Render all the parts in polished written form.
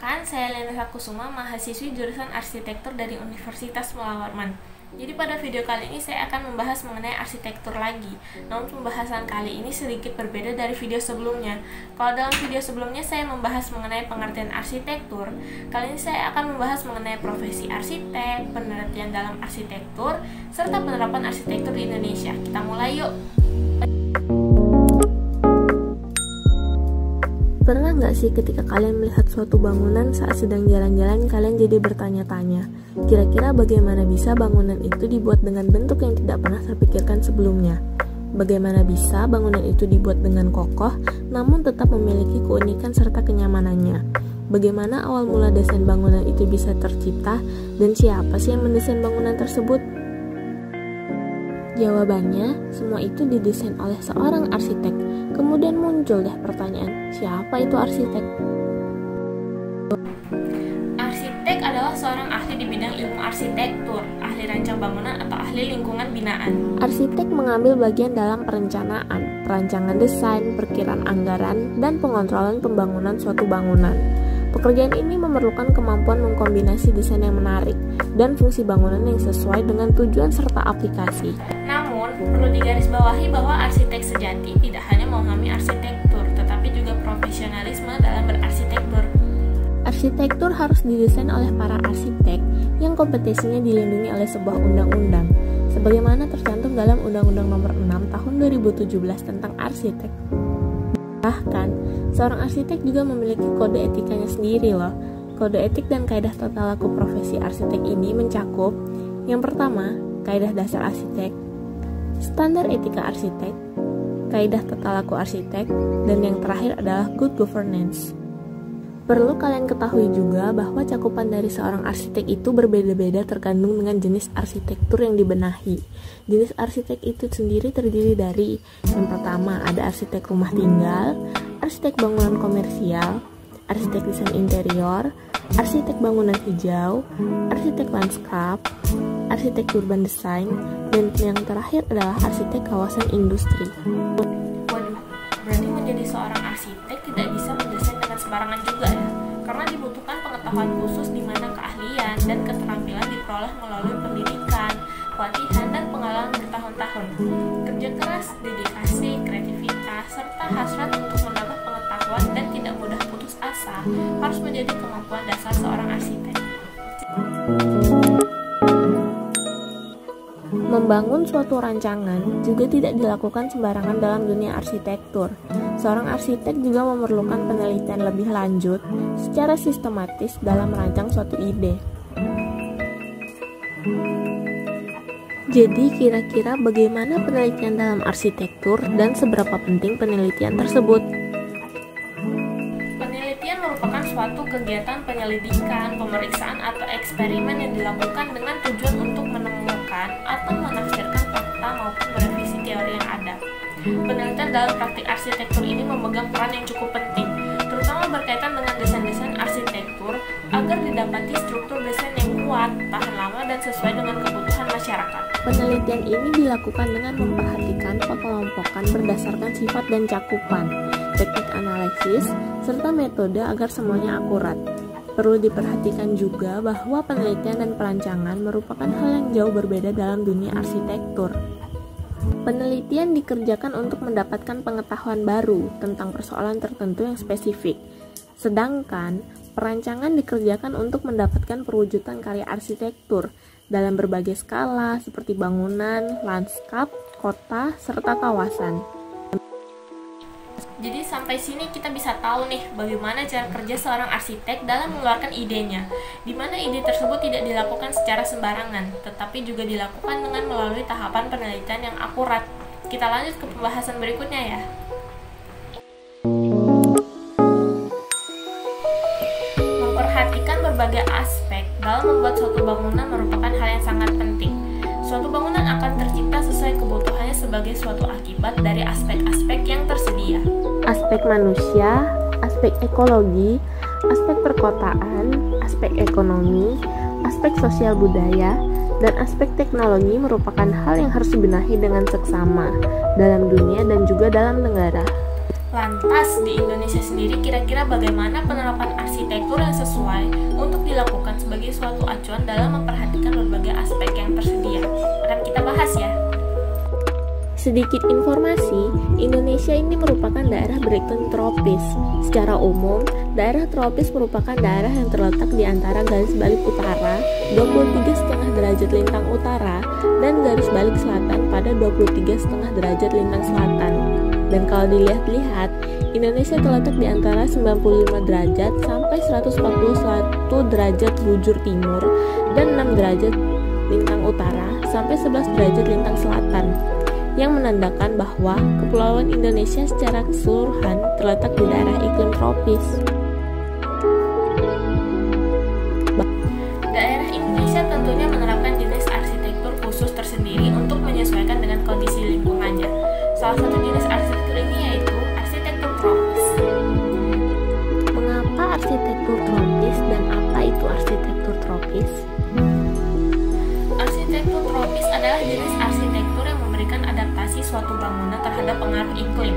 Perkenalkan, saya Lena Kusuma, mahasiswi jurusan Arsitektur dari Universitas Mula Warman. Jadi pada video kali ini saya akan membahas mengenai arsitektur lagi. Namun pembahasan kali ini sedikit berbeda dari video sebelumnya. Kalau dalam video sebelumnya saya membahas mengenai pengertian arsitektur, kali ini saya akan membahas mengenai profesi arsitek, penelitian dalam arsitektur, serta penerapan arsitektur di Indonesia. Kita mulai yuk! Pernah nggak sih ketika kalian melihat suatu bangunan saat sedang jalan-jalan kalian jadi bertanya-tanya, kira-kira bagaimana bisa bangunan itu dibuat dengan bentuk yang tidak pernah terpikirkan sebelumnya? Bagaimana bisa bangunan itu dibuat dengan kokoh namun tetap memiliki keunikan serta kenyamanannya? Bagaimana awal mula desain bangunan itu bisa tercipta dan siapa sih yang mendesain bangunan tersebut? Jawabannya, semua itu didesain oleh seorang arsitek. Kemudian muncul deh pertanyaan, siapa itu arsitek? Arsitek adalah seorang ahli di bidang ilmu arsitektur, ahli rancang bangunan atau ahli lingkungan binaan. Arsitek mengambil bagian dalam perencanaan, perancangan desain, perkiraan anggaran, dan pengontrolan pembangunan suatu bangunan. Pekerjaan ini memerlukan kemampuan mengkombinasi desain yang menarik dan fungsi bangunan yang sesuai dengan tujuan serta aplikasi. Namun, perlu digarisbawahi bahwa arsitek sejati tidak hanya memahami arsitektur, tetapi juga profesionalisme dalam berarsitektur. Arsitektur harus didesain oleh para arsitek yang kompetensinya dilindungi oleh sebuah undang-undang, sebagaimana tercantum dalam Undang-Undang Nomor 6 Tahun 2017 tentang arsitek. Bahkan, seorang arsitek juga memiliki kode etikanya sendiri loh. Kode etik dan kaidah tata laku profesi arsitek ini mencakup yang pertama, kaidah dasar arsitek, standar etika arsitek, kaidah tata laku arsitek, dan yang terakhir adalah good governance. Perlu kalian ketahui juga bahwa cakupan dari seorang arsitek itu berbeda-beda tergantung dengan jenis arsitektur yang dibenahi. Jenis arsitek itu sendiri terdiri dari yang pertama ada arsitek rumah tinggal, arsitek bangunan komersial, arsitek desain interior, arsitek bangunan hijau, arsitek landscape, arsitek urban design, dan yang terakhir adalah arsitek kawasan industri. Waduh, berarti menjadi seorang arsitek tidak bisa mendesain dengan sembarangan juga ya? Karena dibutuhkan pengetahuan khusus di mana keahlian dan keterampilan diperoleh melalui pendidikan, pelatihan, dan pengalaman bertahun-tahun. Kerja keras, dedikasi, kreativitas, serta hasrat untuk menambah pengetahuan dan tidak mudah putus asa harus menjadi kemampuan dasar seorang arsitek. Membangun suatu rancangan juga tidak dilakukan sembarangan dalam dunia arsitektur. Seorang arsitek juga memerlukan penelitian lebih lanjut secara sistematis dalam merancang suatu ide. Jadi kira-kira bagaimana penelitian dalam arsitektur dan seberapa penting penelitian tersebut? Penelitian merupakan suatu kegiatan penyelidikan, pemeriksaan, atau eksperimen yang dilakukan dengan tujuan untuk menemukan atau menafsirkan fakta maupun merevisi teori yang ada. Penelitian dalam praktik arsitektur ini memegang peran yang cukup penting, terutama berkaitan dengan desain-desain arsitektur agar didapati struktur desain yang kuat, tahan lama, dan sesuai dengan kebutuhan masyarakat. Penelitian ini dilakukan dengan memperhatikan pengelompokan berdasarkan sifat dan cakupan, teknik analisis, serta metode agar semuanya akurat. Perlu diperhatikan juga bahwa penelitian dan perancangan merupakan hal yang jauh berbeda dalam dunia arsitektur. Penelitian dikerjakan untuk mendapatkan pengetahuan baru tentang persoalan tertentu yang spesifik, sedangkan perancangan dikerjakan untuk mendapatkan perwujudan karya arsitektur dalam berbagai skala seperti bangunan, lanskap, kota, serta kawasan. Jadi sampai sini kita bisa tahu nih bagaimana cara kerja seorang arsitek dalam mengeluarkan idenya, di mana ide tersebut tidak dilakukan secara sembarangan, tetapi juga dilakukan dengan melalui tahapan penelitian yang akurat. Kita lanjut ke pembahasan berikutnya ya. Memperhatikan berbagai aspek dalam membuat suatu bangunan merupakan hal yang sangat penting. Suatu bangunan akan tercipta sesuai kebutuhannya sebagai suatu akibat dari aspek-aspek yang tersedia. Aspek manusia, aspek ekologi, aspek perkotaan, aspek ekonomi, aspek sosial budaya, dan aspek teknologi merupakan hal yang harus dibenahi dengan seksama dalam dunia dan juga dalam negara. Lantas, di Indonesia sendiri kira-kira bagaimana penerapan arsitektur yang sesuai untuk dilakukan sebagai suatu acuan dalam memperhatikan berbagai aspek yang tersedia? Akan kita bahas ya. Sedikit informasi, Indonesia ini merupakan daerah beriklim tropis. Secara umum, daerah tropis merupakan daerah yang terletak di antara garis balik utara 23,5 derajat lintang utara dan garis balik selatan pada 23,5 derajat lintang selatan. Dan kalau dilihat-lihat, Indonesia terletak di antara 95 derajat sampai 141 derajat bujur timur dan 6 derajat lintang utara sampai 11 derajat lintang selatan, yang menandakan bahwa Kepulauan Indonesia secara keseluruhan terletak di daerah iklim tropis. Daerah Indonesia tentunya menerapkan jenis arsitektur khusus tersendiri untuk menyesuaikan dengan kondisi lingkungannya. Salah satu jenis arsitektur ini yaitu arsitektur tropis. Mengapa arsitektur tropis dan apa itu arsitektur tropis? Arsitektur tropis adalah jenis arsitektur yang memberikan adaptasi suatu bangunan terhadap pengaruh iklim.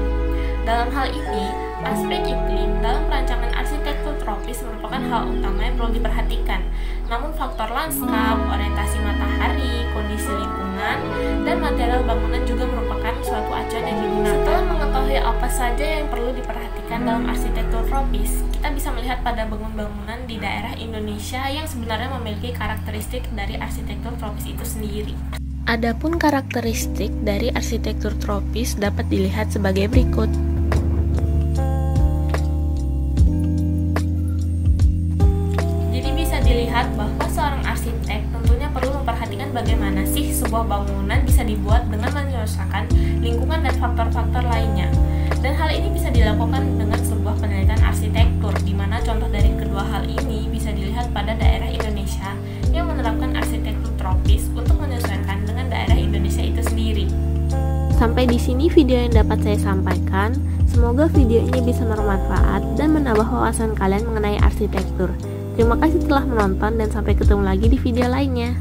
Dalam hal ini, aspek iklim dalam perancangan arsitektur tropis merupakan hal utama yang perlu diperhatikan. Namun faktor lanskap, orientasi matahari, kondisi lingkungan, dan material bangunan juga merupakan suatu acuan yang digunakan. Setelah mengetahui apa saja yang perlu diperhatikan dalam arsitektur tropis, kita bisa melihat pada bangunan-bangunan di daerah Indonesia yang sebenarnya memiliki karakteristik dari arsitektur tropis itu sendiri. Adapun karakteristik dari arsitektur tropis dapat dilihat sebagai berikut. Jadi bisa dilihat bahwa seorang arsitek tentunya perlu memperhatikan bagaimana sih sebuah bangunan bisa dibuat dengan menyelesaikan lingkungan dan faktor-faktor lainnya. Dan hal ini bisa dilakukan dengan sebuah penelitian arsitektur, di mana contoh dari kedua hal ini bisa dilihat pada daerah Indonesia yang menerapkan arsitektur tropis untuk menyesuaikan dengan daerah Indonesia itu sendiri. Sampai di sini video yang dapat saya sampaikan. Semoga video ini bisa bermanfaat dan menambah wawasan kalian mengenai arsitektur. Terima kasih telah menonton dan sampai ketemu lagi di video lainnya.